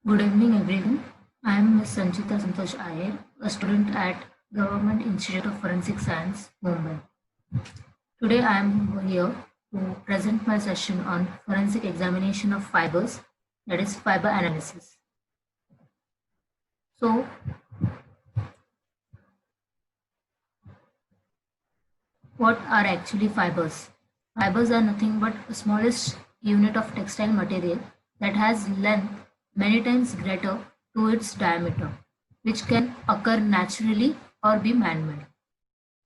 Good evening, everyone. I am Ms. Sanchita Santosh Iyer, a student at Government Institute of Forensic Science, Mumbai. Today, I am here to present my session on forensic examination of fibers, that is, fiber analysis. So, what are actually fibers? Fibers are nothing but the smallest unit of textile material that has length many times greater to its diameter, which can occur naturally or be man-made.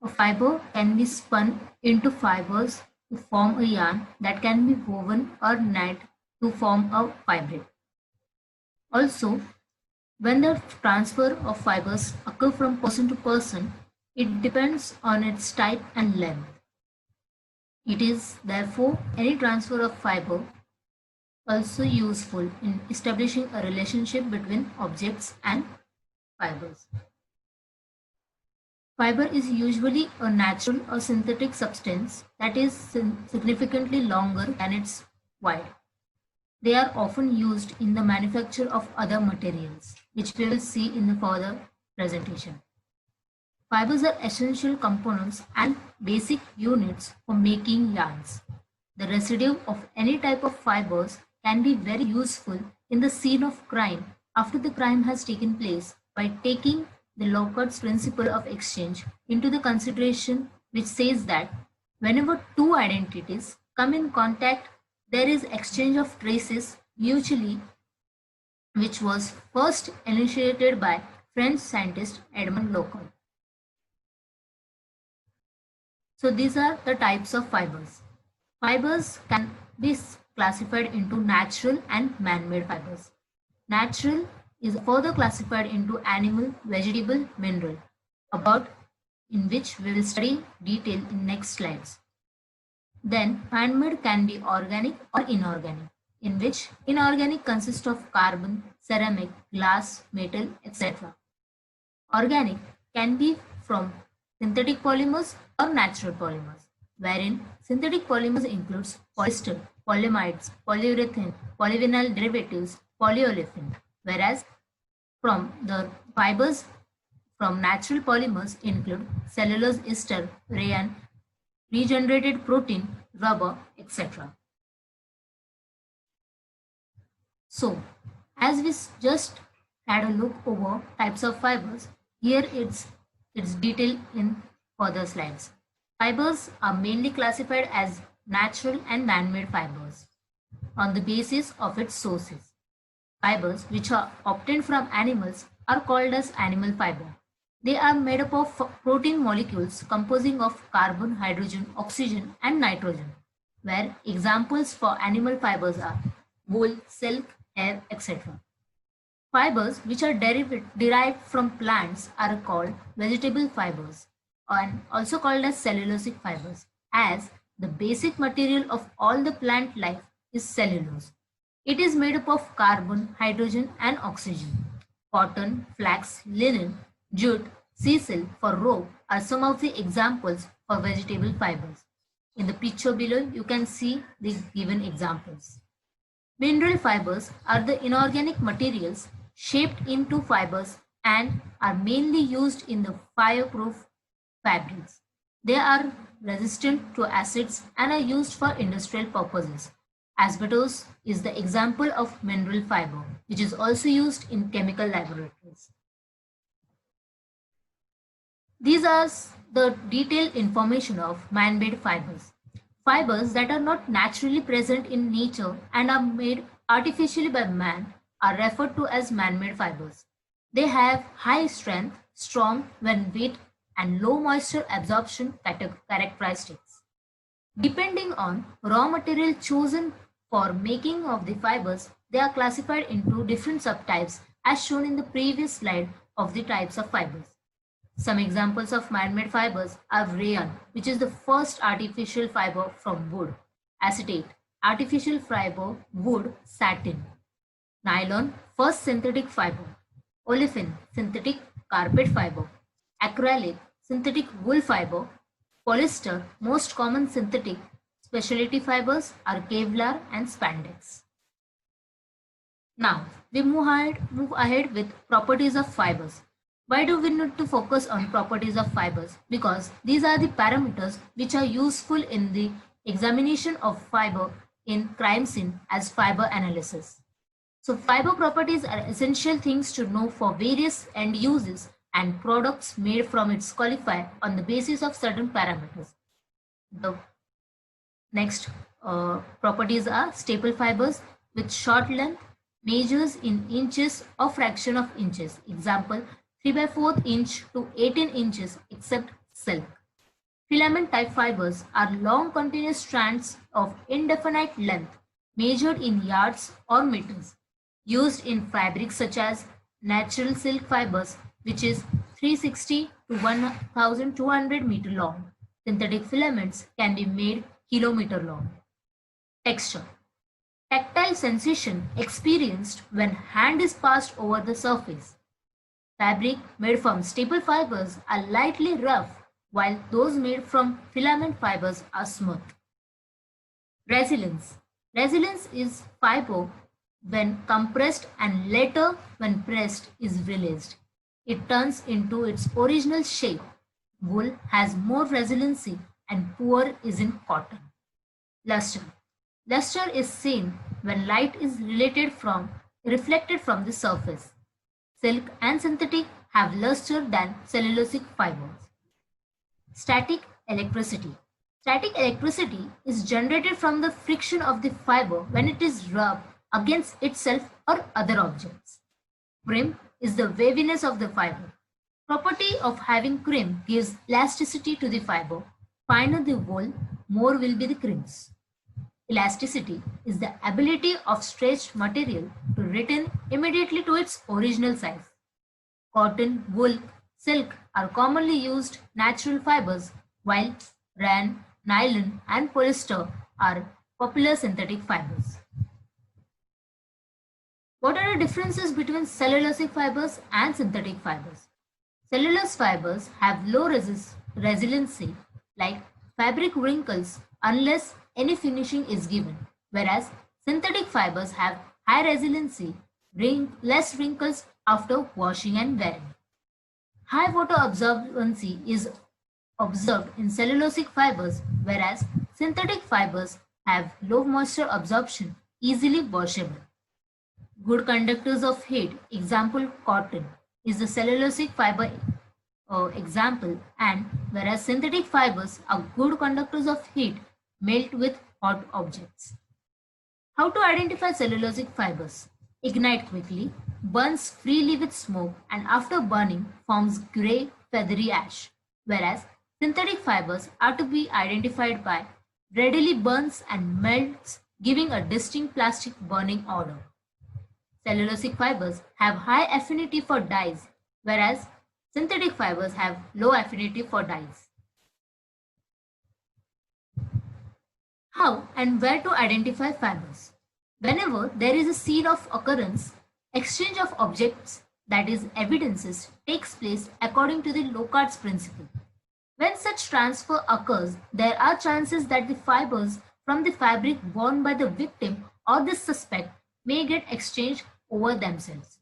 A fiber can be spun into fibers to form a yarn that can be woven or knit to form a fabric. Also, when the transfer of fibers occur from person to person, it depends on its type and length. It is therefore any transfer of fiber also useful in establishing a relationship between objects and fibers. Fiber is usually a natural or synthetic substance that is significantly longer than its width. They are often used in the manufacture of other materials, which we will see in the further presentation. Fibers are essential components and basic units for making yarns. The residue of any type of fibers can be very useful in the scene of crime after the crime has taken place by taking the Locard's principle of exchange into the consideration, which says that whenever two identities come in contact, there is exchange of traces mutually, which was first initiated by French scientist Edmond Locard. So these are the types of fibers. Fibers can be classified into natural and man-made fibers. Natural is further classified into animal, vegetable, mineral, about in which we will study detail in next slides. Then man-made can be organic or inorganic, in which inorganic consists of carbon, ceramic, glass, metal, etc. Organic can be from synthetic polymers or natural polymers, wherein synthetic polymers includes polyester, polyamides, polyurethane, polyvinyl derivatives, polyolefin, whereas from the fibers from natural polymers include cellulose ester, rayon, regenerated protein, rubber, etc. So, as we just had a look over types of fibers, here it's detailed in further slides. Fibers are mainly classified as natural and man-made fibers on the basis of its sources. Fibers which are obtained from animals are called as animal fiber. They are made up of protein molecules composing of carbon, hydrogen, oxygen, and nitrogen, where examples for animal fibers are wool, silk, hair, etc. Fibers which are derived from plants are called vegetable fibers and also called as cellulosic fibers, as the basic material of all the plant life is cellulose. It is made up of carbon, hydrogen, and oxygen. Cotton, flax, linen, jute, sisal for rope are some of the examples for vegetable fibers. In the picture below, you can see the given examples. Mineral fibers are the inorganic materials shaped into fibers and are mainly used in the fireproof fabrics. They are resistant to acids and are used for industrial purposes. Asbestos is the example of mineral fiber, which is also used in chemical laboratories. These are the detailed information of man-made fibers. Fibers that are not naturally present in nature and are made artificially by man are referred to as man-made fibers. They have high strength, strong when wet, and low moisture absorption characteristics. Depending on raw material chosen for making of the fibers, they are classified into different subtypes as shown in the previous slide of the types of fibers. Some examples of man-made fibers are rayon, which is the first artificial fiber from wood; acetate, artificial fiber, wood, satin; nylon, first synthetic fiber; olefin, synthetic carpet fiber; acrylic, synthetic wool fiber; polyester, most common synthetic specialty fibers are Kevlar and spandex. Now, we move ahead with properties of fibers. Why do we need to focus on properties of fibers? Because these are the parameters which are useful in the examination of fiber in crime scene as fiber analysis. So fiber properties are essential things to know for various end uses and products made from its qualify on the basis of certain parameters. The next properties are staple fibers with short length, measures in inches or fraction of inches. Example, 3 by 4 inch to 18 inches except silk. Filament type fibers are long continuous strands of indefinite length measured in yards or meters, used in fabrics such as natural silk fibers, which is 360 to 1200 meter long. Synthetic filaments can be made kilometer long. Texture. Tactile sensation experienced when hand is passed over the surface. Fabric made from staple fibers are lightly rough, while those made from filament fibers are smooth. Resilience. Resilience is fiber when compressed and later when pressed is released. It turns into its original shape. Wool has more resiliency and poor is in cotton. Luster. Luster is seen when light is reflected from the surface. Silk and synthetic have luster than cellulosic fibers. Static electricity. Static electricity is generated from the friction of the fiber when it is rubbed against itself or other objects. Crimp is the waviness of the fiber. Property of having crimp gives elasticity to the fiber. Finer the wool, more will be the crimps. Elasticity is the ability of stretched material to return immediately to its original size. Cotton, wool, silk are commonly used natural fibers, while rayon, nylon, and polyester are popular synthetic fibers. What are the differences between cellulosic fibers and synthetic fibers? Cellulose fibers have low resiliency, like fabric wrinkles, unless any finishing is given, whereas synthetic fibers have high resiliency, less wrinkles after washing and wearing. High water absorbency is observed in cellulosic fibers, whereas synthetic fibers have low moisture absorption, easily washable. Good conductors of heat, example cotton, is the cellulosic fiber example, and whereas synthetic fibers are good conductors of heat, melt with hot objects. How to identify cellulosic fibers? Ignite quickly, burns freely with smoke, and after burning forms gray feathery ash, whereas synthetic fibers are to be identified by readily burns and melts, giving a distinct plastic burning odor. Cellulosic fibers have high affinity for dyes, whereas synthetic fibers have low affinity for dyes. How and where to identify fibers? Whenever there is a scene of occurrence, exchange of objects, that is evidences, takes place according to the Locard's principle. When such transfer occurs, there are chances that the fibers from the fabric worn by the victim or the suspect may get exchanged over themselves.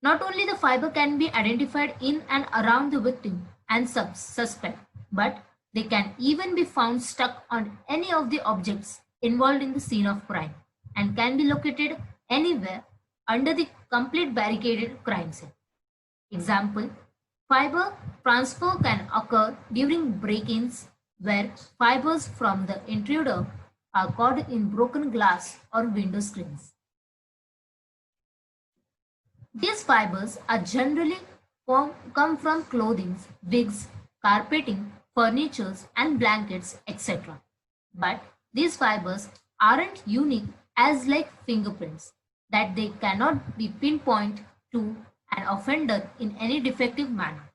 Not only the fiber can be identified in and around the victim and suspect, but they can even be found stuck on any of the objects involved in the scene of crime and can be located anywhere under the complete barricaded crime scene. Example, fiber transfer can occur during break-ins where fibers from the intruder are caught in broken glass or window screens. These fibers are generally come from clothing, wigs, carpeting, furnitures, and blankets, etc. But these fibers aren't unique as like fingerprints, that they cannot be pinpointed to an offender in any defective manner.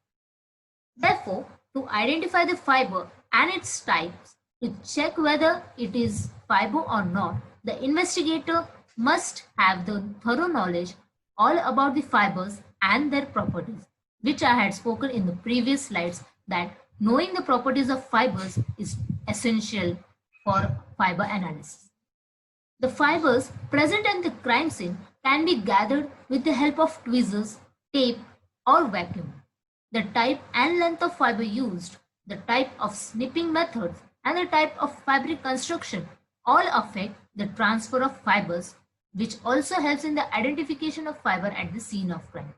Therefore, to identify the fiber and its types, to check whether it is fiber or not, the investigator must have the thorough knowledge all about the fibers and their properties, which I had spoken in the previous slides, that knowing the properties of fibers is essential for fiber analysis. The fibers present in the crime scene can be gathered with the help of tweezers, tape, or vacuum. The type and length of fiber used, the type of snipping methods, and the type of fabric construction all affect the transfer of fibers, which also helps in the identification of fiber at the scene of crime.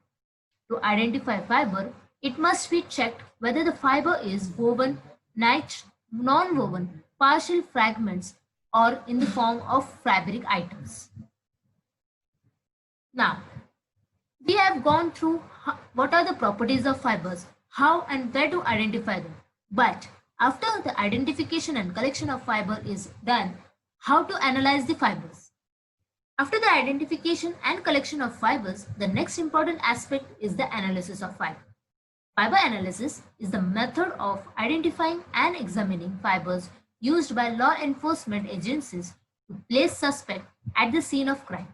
To identify fiber, it must be checked whether the fiber is woven, non-woven, partial fragments, or in the form of fabric items. Now, we have gone through what are the properties of fibers, how and where to identify them. But after the identification and collection of fiber is done, how to analyze the fibers? After the identification and collection of fibers, the next important aspect is the analysis of fiber. Fiber analysis is the method of identifying and examining fibers used by law enforcement agencies to place suspect at the scene of crime.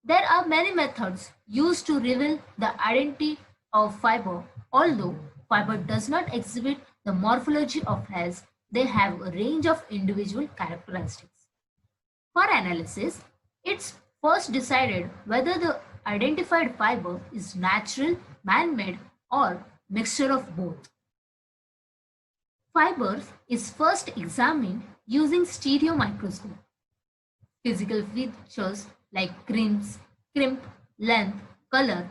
There are many methods used to reveal the identity of fiber. Although fiber does not exhibit the morphology of hairs, they have a range of individual characteristics. For analysis, it's first decided whether the identified fiber is natural, man-made, or mixture of both. Fibers is first examined using stereo microscope. Physical features like crimp, length, color,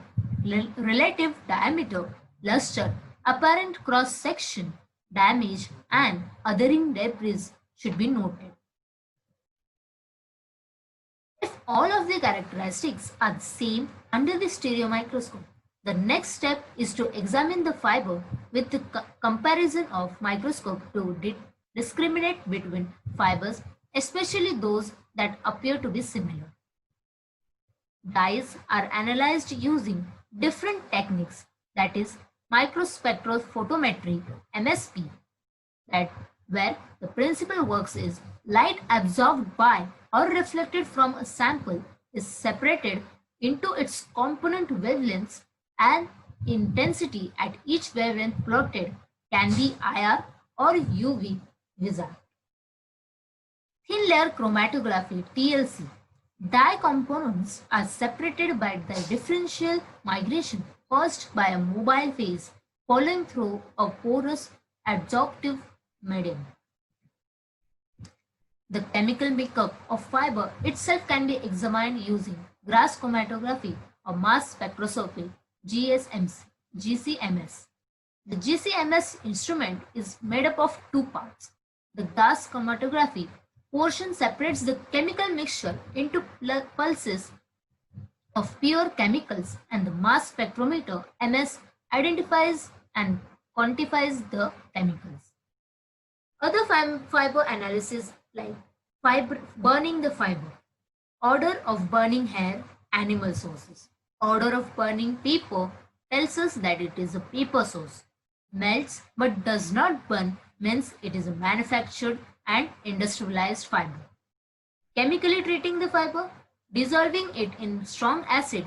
relative diameter, luster, apparent cross section, damage, and othering debris should be noted. If all of the characteristics are the same under the stereo microscope, the next step is to examine the fiber with the comparison of microscope to discriminate between fibers, especially those that appear to be similar. Dyes are analyzed using different techniques, that is microspectrophotometry MSP, that where the principal works is light absorbed by or reflected from a sample is separated into its component wavelengths and intensity at each wavelength plotted can be IR or UV visible. Thin layer chromatography TLC. Dye components are separated by the differential migration caused by a mobile phase following through a porous adsorptive medium. The chemical makeup of fiber itself can be examined using gas chromatography or mass spectroscopy GCMS. The GCMS instrument is made up of two parts. The gas chromatography portion separates the chemical mixture into pulses of pure chemicals, and the mass spectrometer MS identifies and quantifies the chemicals. Other fiber analysis like burning the fiber, order of burning hair, animal sources. Order of burning paper tells us that it is a paper source. Melts but does not burn means it is a manufactured and industrialized fiber. Chemically treating the fiber, dissolving it in strong acid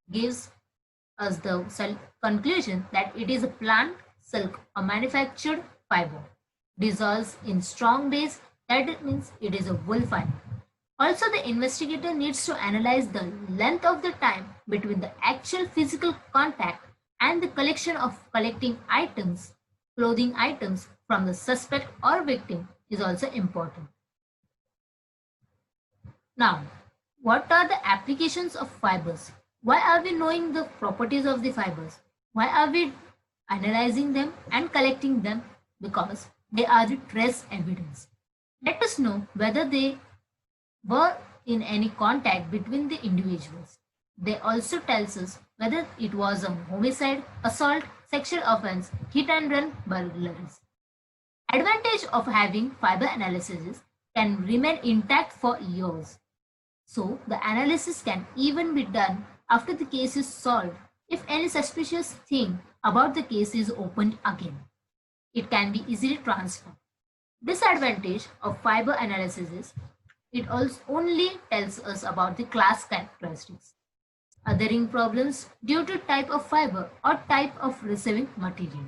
gives us the conclusion that it is a plant silk or manufactured fiber. Dissolves in strong base, that means it is a wool fiber. Also, the investigator needs to analyze the length of the time between the actual physical contact and the collecting items, clothing items from the suspect or victim is also important. Now, what are the applications of fibers? Why are we knowing the properties of the fibers? Why are we analyzing them and collecting them? Because they are the trace evidence. Let us know whether they were in any contact between the individuals. They also tells us whether it was a homicide, assault, sexual offense, hit and run, burglaries. Advantage of having fiber analysis can remain intact for years. So the analysis can even be done after the case is solved if any suspicious thing about the case is opened again. It can be easily transferred. Disadvantage of fiber analysis is it also only tells us about the class characteristics. Othering problems due to type of fiber or type of receiving material.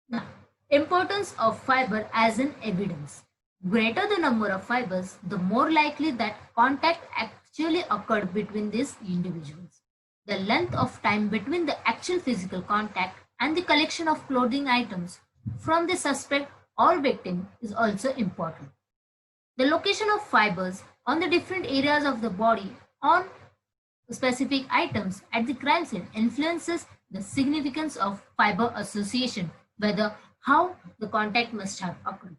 Now, importance of fiber as an evidence. Greater the number of fibers, the more likely that contact actually occurred between these individuals. The length of time between the actual physical contact and the collection of clothing items from the suspect or victim is also important. The location of fibers on the different areas of the body on specific items at the crime scene influences the significance of fiber association, whether how the contact must have occurred.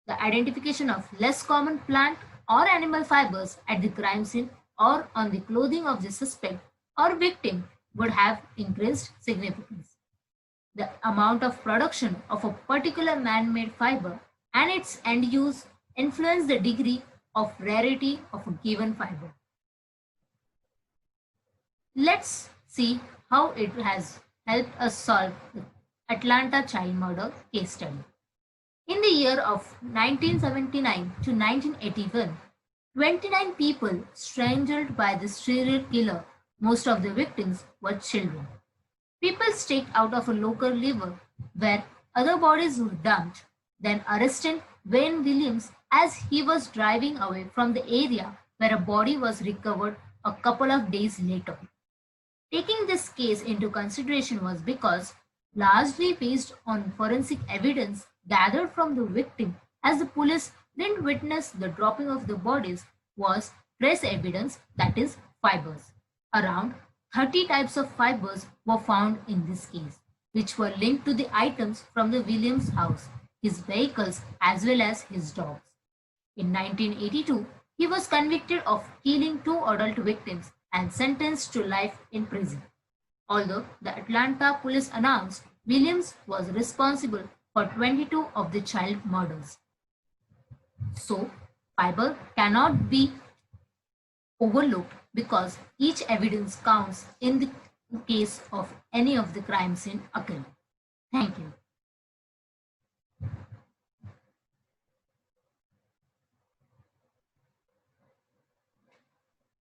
The identification of less common plant or animal fibers at the crime scene or on the clothing of the suspect or victim would have increased significance. The amount of production of a particular man-made fiber and its end use influence the degree of rarity of a given fiber. Let's see how it has helped us solve the Atlanta child murder case study. In the year of 1979 to 1981, 29 people strangled by the serial killer. Most of the victims were children. People staked out of a local river where other bodies were dumped, then arrested Wayne Williams as he was driving away from the area where a body was recovered a couple of days later. Taking this case into consideration was because, largely based on forensic evidence gathered from the victim, as the police didn't witness the dropping of the bodies, was trace evidence, that is, fibers. Around 30 types of fibers were found in this case, which were linked to the items from the Williams house, his vehicles, as well as his dogs. In 1982, he was convicted of killing two adult victims and sentenced to life in prison. Although the Atlanta police announced Williams was responsible for 22 of the child murders. So, fiber cannot be overlooked because each evidence counts in the case of any of the crime scene occurring. Thank you.